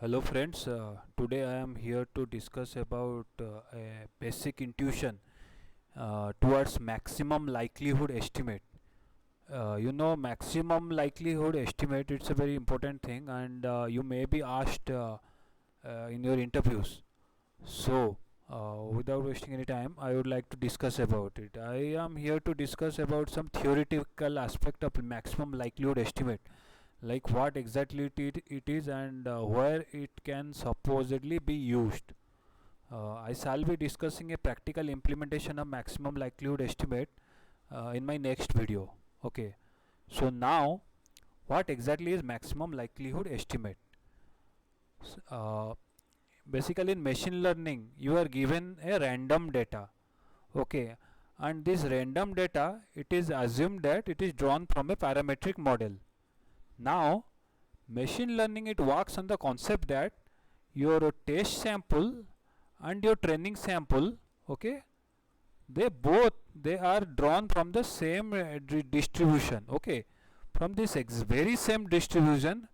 Hello friends, today I am here to discuss about a basic intuition towards maximum likelihood estimate. Maximum likelihood estimate, it's a very important thing, and you may be asked in your interviews. Without wasting any time, I would like to discuss about it. I am here to discuss about some theoretical aspect of maximum likelihood estimate, like what exactly it is and where it can supposedly be used. I shall be discussing a practical implementation of maximum likelihood estimate in my next video. Okay, so now what exactly is maximum likelihood estimate? S- Uh, Basically, in machine learning, you are given a random data. Okay, and this random data, it is assumed that it is drawn from a parametric model. Now, machine learning, it works on the concept that your test sample and your training sample, okay, they are drawn from the same distribution. Okay, from this very same distribution,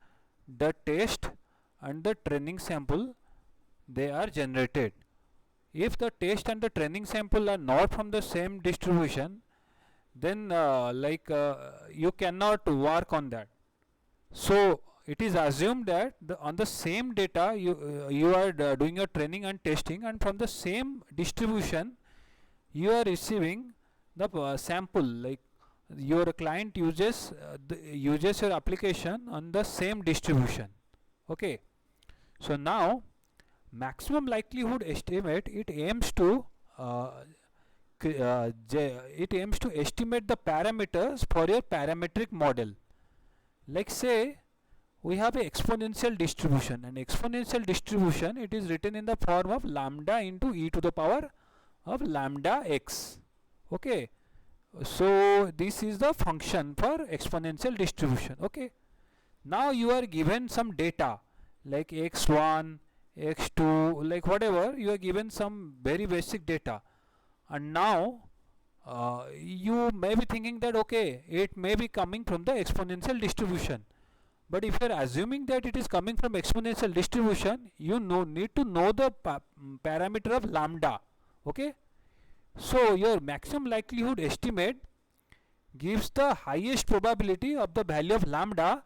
the test and the training sample, they are generated. If the test and the training sample are not from the same distribution, then you cannot work on that. So it is assumed that on the same data you are doing your training and testing, and from the same distribution you are receiving the sample. Like your client uses your application on the same distribution. Okay. So now maximum likelihood estimate, uh, it aims to estimate the parameters for your parametric model. Like say we have a exponential distribution, and exponential distribution, it is written in the form of lambda into e to the power of lambda x. Okay, so this is the function for exponential distribution. Okay, now you are given some data like x1, x2, like whatever, you are given some very basic data, and now you may be thinking that okay, it may be coming from the exponential distribution. But if you are assuming that it is coming from exponential distribution, need to know the parameter of lambda. Okay, so your maximum likelihood estimate gives the highest probability of the value of lambda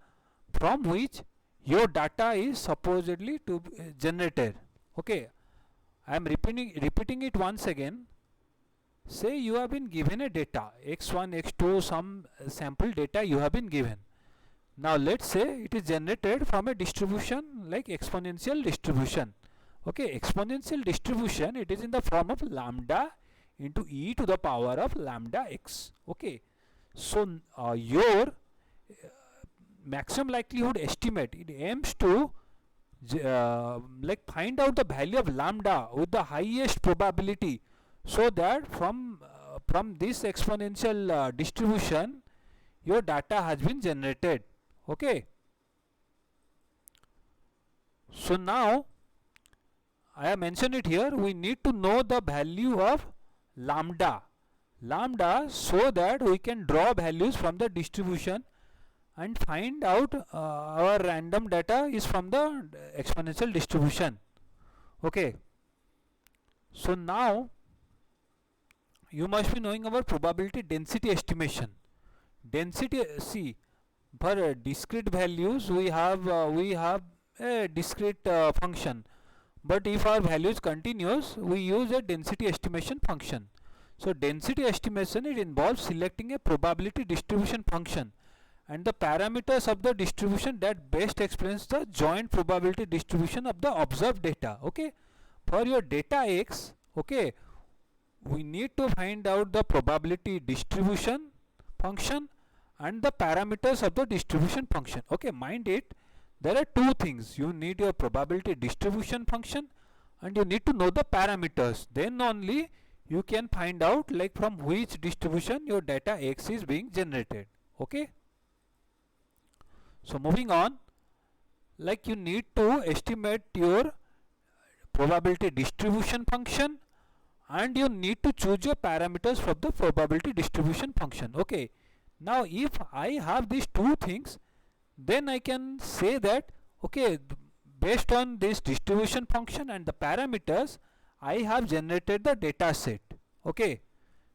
from which your data is supposedly to be generated. Okay, I am repeating it once again. Say you have been given a data x1, x2, some sample data you have been given. Now let's say it is generated from a distribution like exponential distribution. Okay, exponential distribution, it is in the form of lambda into e to the power of lambda x. Okay, so your maximum likelihood estimate, it aims to find out the value of lambda with the highest probability, so that from this exponential distribution your data has been generated. Okay, so now I have mentioned it here, we need to know the value of lambda so that we can draw values from the distribution and find out our random data is from the exponential distribution. Okay, so now you must be knowing our probability density estimation. Density, see, for discrete values we have a discrete function, but if our value is continuous, we use a density estimation function. So density estimation, it involves selecting a probability distribution function and the parameters of the distribution that best explains the joint probability distribution of the observed data. Okay, for your data x, okay, we need to find out the probability distribution function and the parameters of the distribution function. Okay, mind it, there are two things: you need your probability distribution function and you need to know the parameters. Then only you can find out like from which distribution your data x is being generated. Okay, so moving on, like you need to estimate your probability distribution function and you need to choose your parameters from the probability distribution function. Okay, now if I have these two things, then I can say that okay, based on this distribution function and the parameters, I have generated the data set. Okay,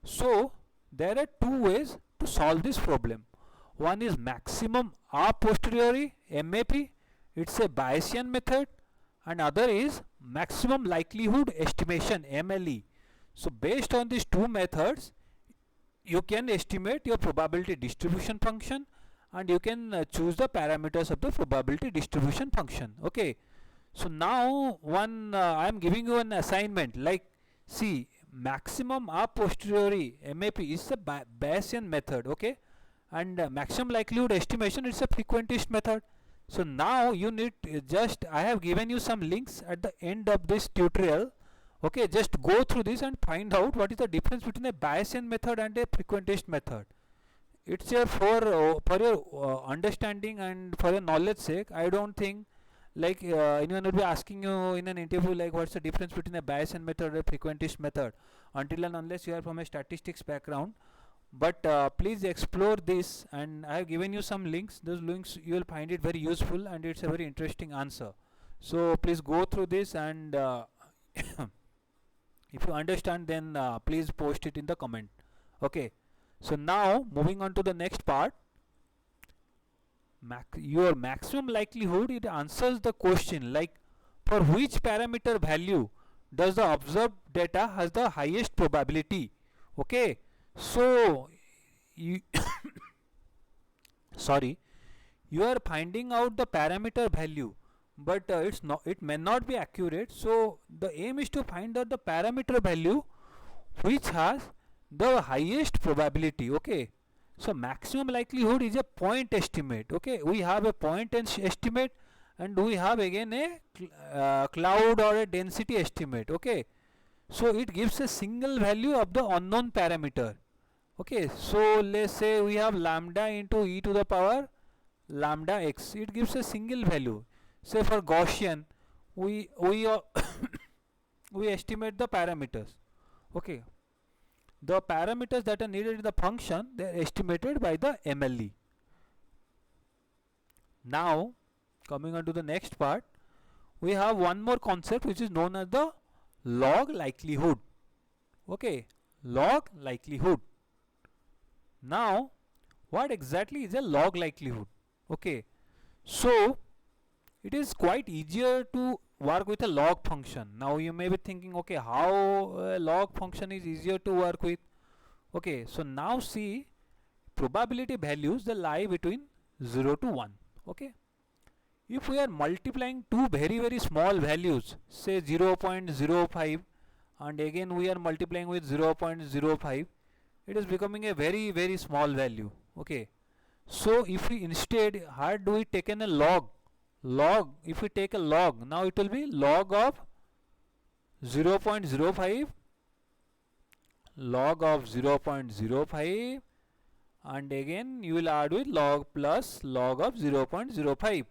so there are two ways to solve this problem. One is maximum a posteriori MAP, it's a Bayesian method, and other is maximum likelihood estimation MLE. So based on these two methods, you can estimate your probability distribution function, and you can choose the parameters of the probability distribution function. Okay, so now I am giving you an assignment, like, see, maximum a posteriori MAP is a Bayesian method, okay, and maximum likelihood estimation is a frequentist method. So now you need I have given you some links at the end of this tutorial. Okay, just go through this and find out what is the difference between a Bayesian method and a frequentist method. It's here for your understanding and for your knowledge sake. I don't think like anyone will be asking you in an interview like what's the difference between a Bayesian method and a frequentist method, until and unless you are from a statistics background. But please explore this, and I have given you some links. Those links you will find it very useful, and it's a very interesting answer. So please go through this, and if you understand, then please post it in the comment. Okay, so now moving on to the next part. Your maximum likelihood, it answers the question like, for which parameter value does the observed data has the highest probability. Okay, so you sorry, you are finding out the parameter value, but it may not be accurate. So the aim is to find out the parameter value which has the highest probability. Okay, so maximum likelihood is a point estimate. Okay, we have a point estimate, and we have again a cloud or a density estimate. Okay, so it gives a single value of the unknown parameter. Okay, so let's say we have lambda into e to the power lambda x. It gives a single value. Say for Gaussian, we we estimate the parameters. Okay, the parameters that are needed in the function, they are estimated by the MLE. Now coming on to the next part, we have one more concept which is known as the log likelihood. Okay, log likelihood. Now what exactly is a log likelihood? Okay, so it is quite easier to work with a log function. Now you may be thinking, okay, how a log function is easier to work with. Okay, so now see, probability values, they lie between 0 to 1. Okay, if we are multiplying two very small values, say 0.05, and again we are multiplying with 0.05, it is becoming a very small value. Okay, so if we instead, how do we take in a log? If we take a log, now it will be log of 0.05, log of 0.05, and again you will add with log plus log of 0.05.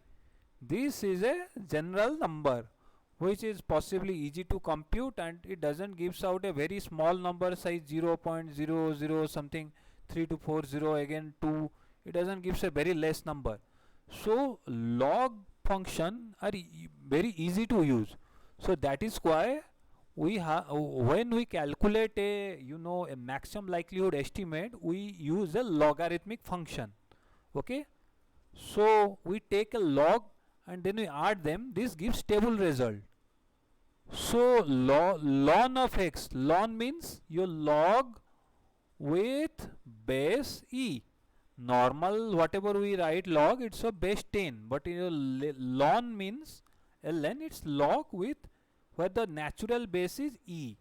This is a general number which is possibly easy to compute, and it doesn't gives out a very small number size 0.00 something 3240, again 2. It doesn't gives a very less number. So log function are very easy to use. So that is why we have, when we calculate a a maximum likelihood estimate, we use a logarithmic function. Okay, so we take a log and then we add them. This gives table result. So ln of x, ln means your log with base e. Normal whatever we write log, it's a base 10, but ln means ln, it's log with where the natural base is e.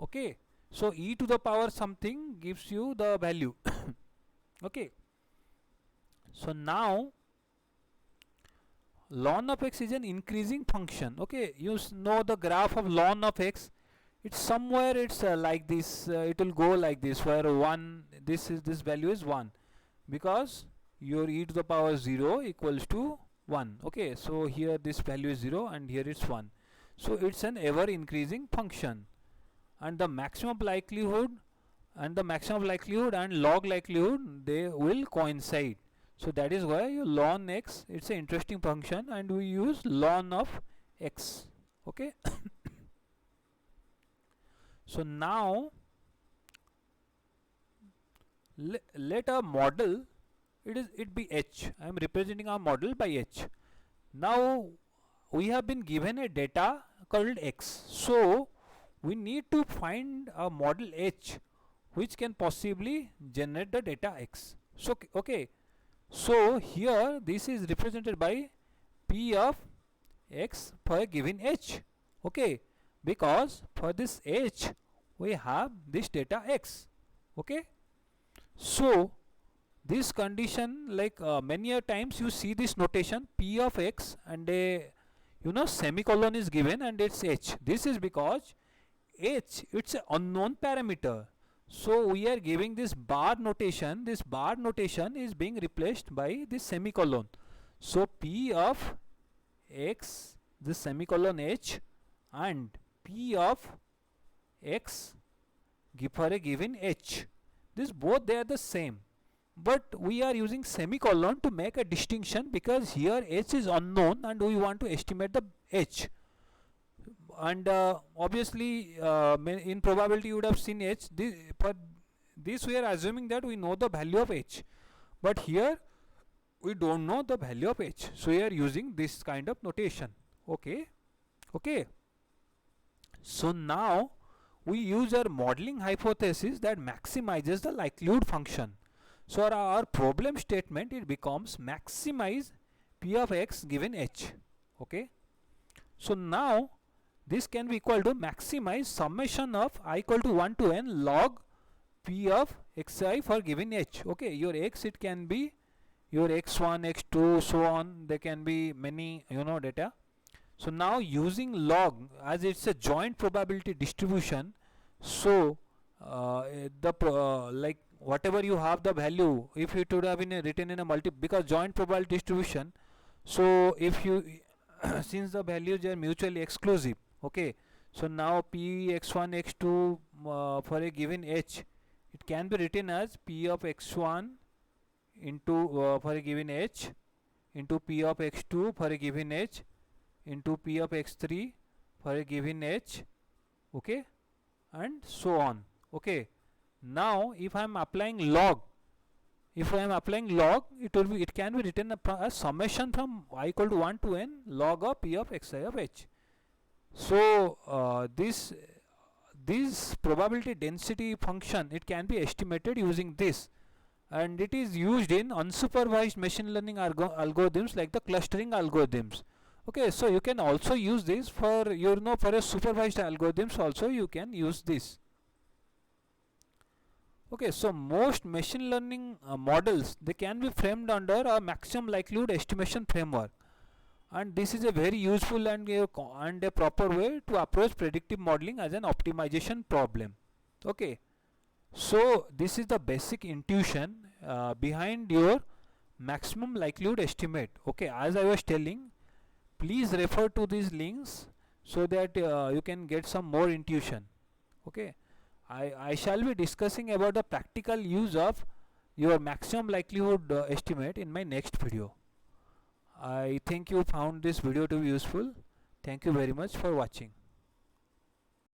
Okay, so e to the power something gives you the value. Okay, so now ln of x is an increasing function. Okay, you know the graph of ln of x, it's somewhere, it's like this, it will go like this, where 1, this value is 1, because your e to the power 0 equals to 1. Okay, so here this value is 0 and here it's 1. So it's an ever increasing function, and the maximum likelihood and log likelihood, they will coincide. So that is why your ln x, it's an interesting function, and we use ln of x. Okay. So now let our model, it be h. I am representing our model by h. Now we have been given a data called x, so we need to find a model h which can possibly generate the data x. So okay, so here this is represented by p of x for a given h. Okay, because for this h we have this data x. Okay, so this condition, like many a times you see this notation p of x and a semicolon is given and it's h. This is because h, it's an unknown parameter, so we are giving this bar notation. This bar notation is being replaced by this semicolon. So p of x, this semicolon h, and p of x for a given h, this both they are the same, but we are using semicolon to make a distinction because here h is unknown and we want to estimate the h. And obviously in probability you would have seen h. For this we are assuming that we know the value of h, but here we don't know the value of h, so we are using this kind of notation. Okay. So now we use our modeling hypothesis that maximizes the likelihood function. So our problem statement, it becomes maximize p of x given h. Okay, so now this can be equal to maximize summation of I equal to 1 to n log p of xi for given h. Okay, your x, it can be your x1, x2, so on. There can be many data. So now using log, as it's a joint probability distribution, so like whatever you have the value, if it would have been written in a because joint probability distribution, so if you since the values are mutually exclusive, okay, so now p x1 x2 for a given h, it can be written as p of x1 into for a given h into p of x2 for a given h into p of x3 for a given h. Okay, and so on. Okay, now if I am applying log, it can be written as summation from I equal to 1 to n log of p of xi of h. So this probability density function, it can be estimated using this, and it is used in unsupervised machine learning algorithms like the clustering algorithms. Okay, so you can also use this for for a supervised algorithms also you can use this. Okay, so most machine learning models, they can be framed under a maximum likelihood estimation framework, and this is a very useful and a proper way to approach predictive modeling as an optimization problem. Okay, so this is the basic intuition behind your maximum likelihood estimate. Okay, as I was telling, please refer to these links so that you can get some more intuition. Okay, I shall be discussing about the practical use of your maximum likelihood estimate in my next video. I think you found this video to be useful. Thank you very much for watching.